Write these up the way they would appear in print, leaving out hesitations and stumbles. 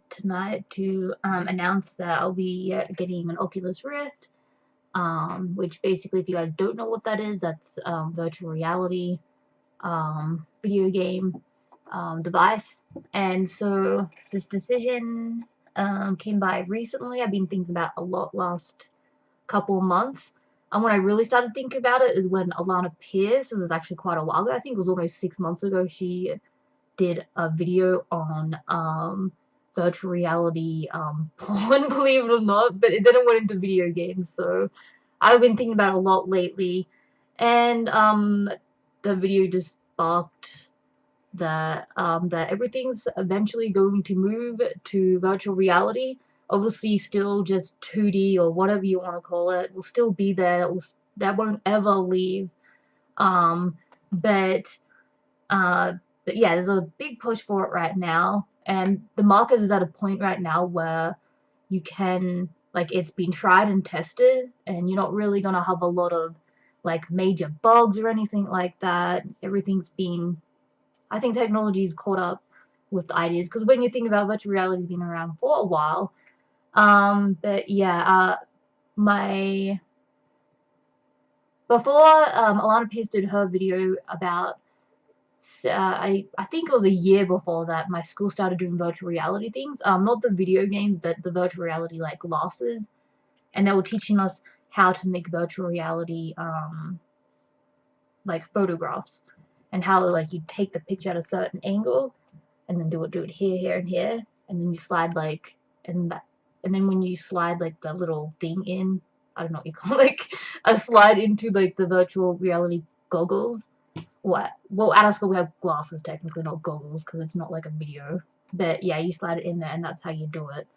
tonight to announce that I'll be getting an Oculus Rift, which basically, if you guys don't know what that is, that's virtual reality video game device. And so this decision came by recently. I've been thinking about a lot last couple of months. And when I really started thinking about it is when Alana Pierce, this is actually quite a while ago, I think it was almost 6 months ago, she did a video on virtual reality porn, believe it or not, but it didn't went into video games, so I've been thinking about it a lot lately, and the video just sparked that everything's eventually going to move to virtual reality. Obviously, still just 2D or whatever you want to call it will still be there. That won't ever leave. Um, but but yeah, there's a big push for it right now, and the market is at a point right now where you can, like, it's been tried and tested, and you're not really gonna have a lot of like major bugs or anything like that. Everything's been, I think technology's caught up with the ideas, because when you think about virtual reality, it's been around for a while. But yeah, my before Alana Pierce did her video about I think it was a year before that my school started doing virtual reality things. Not the video games, but the virtual reality like classes, and they were teaching us how to make virtual reality like photographs, and how like you take the picture at a certain angle, and then do it here, here, and here, and then you slide like and then when you slide like the little thing in, I don't know what you call it, like a slide into like the virtual reality goggles. What? Well, at our school we have glasses, technically, not goggles, because it's not like a video. But yeah, you slide it in there, and that's how you do it.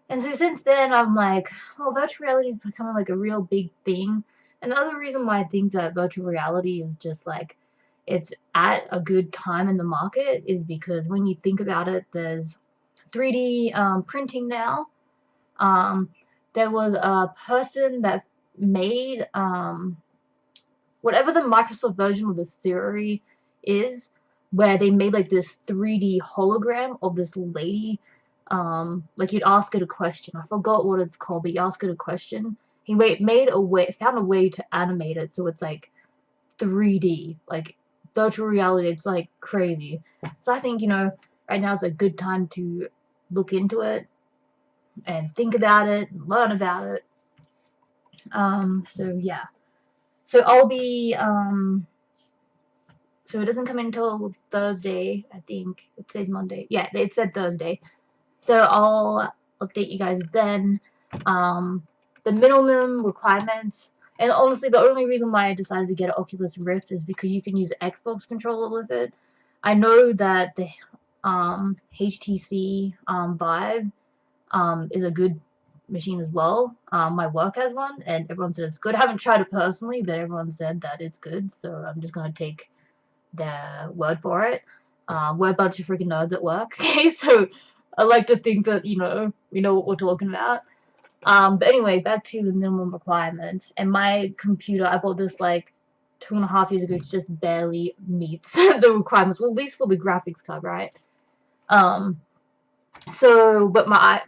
And so since then, I'm like, oh, virtual reality is becoming like a real big thing. And the other reason why I think that virtual reality is just like it's at a good time in the market is because when you think about it, there's 3D printing now. Um, there was a person that made whatever the Microsoft version of the Siri is, where they made like this 3D hologram of this lady. Like you'd ask it a question. I forgot what it's called, but you ask it a question. He found a way to animate it so it's like 3D, like virtual reality. It's like crazy. So I think, right now is a good time to look into it and think about it, and learn about it. So yeah. So I'll be so it doesn't come in until Thursday, I think. It says Monday. Yeah, it said Thursday. So I'll update you guys then. The minimum requirements, and honestly, the only reason why I decided to get an Oculus Rift is because you can use an Xbox controller with it. I know that the HTC Vive is a good machine as well. My work has one, and everyone said it's good. I haven't tried it personally, but everyone said that it's good, so I'm just gonna take their word for it. We're a bunch of freaking nerds at work, okay? So I like to think that, we know what we're talking about. But anyway, back to the minimum requirements. And my computer, I bought this like 2.5 years ago, it just barely meets the requirements. Well, at least for the graphics card, right? So, but my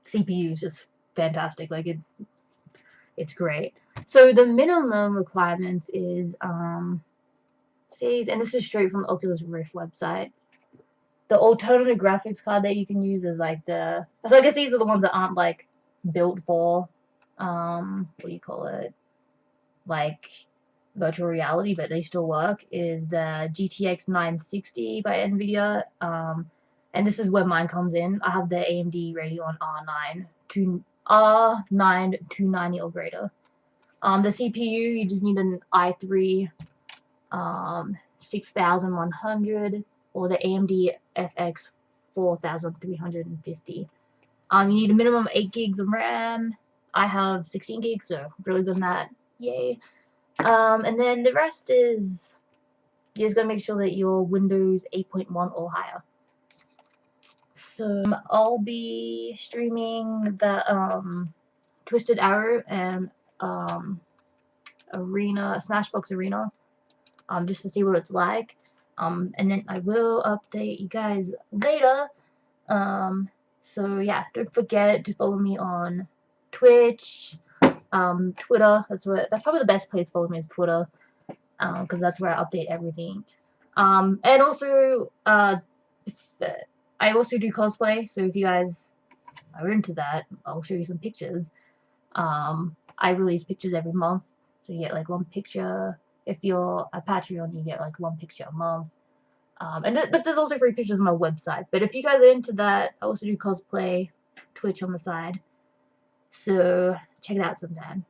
CPU is just fantastic. Like it's great. So the minimum requirements is says, and this is straight from the Oculus Rift website. The alternative graphics card that you can use is like so I guess these are the ones that aren't like built for what do you call it? Like virtual reality, but they still work, is the GTX 960 by Nvidia. And this is where mine comes in. I have the AMD Radeon R9 290 or greater. The CPU, you just need an i3 6100 or the AMD FX 4350. You need a minimum 8 gigs of RAM. I have 16 gigs, so really good on that. Yay. And then the rest is you just gotta make sure that your Windows 8.1 or higher. So I'll be streaming the Twisted Arrow and Arena, Smashbox Arena, just to see what it's like. And then I will update you guys later. So yeah, don't forget to follow me on Twitch, Twitter. That's probably the best place to follow me is Twitter, because that's where I update everything. And also, I also do cosplay, so if you guys are into that, I'll show you some pictures. I release pictures every month, so you get like one picture. If you're a Patreon, you get like one picture a month. But there's also free pictures on my website. But if you guys are into that, I also do cosplay, Twitch on the side. So check it out sometime.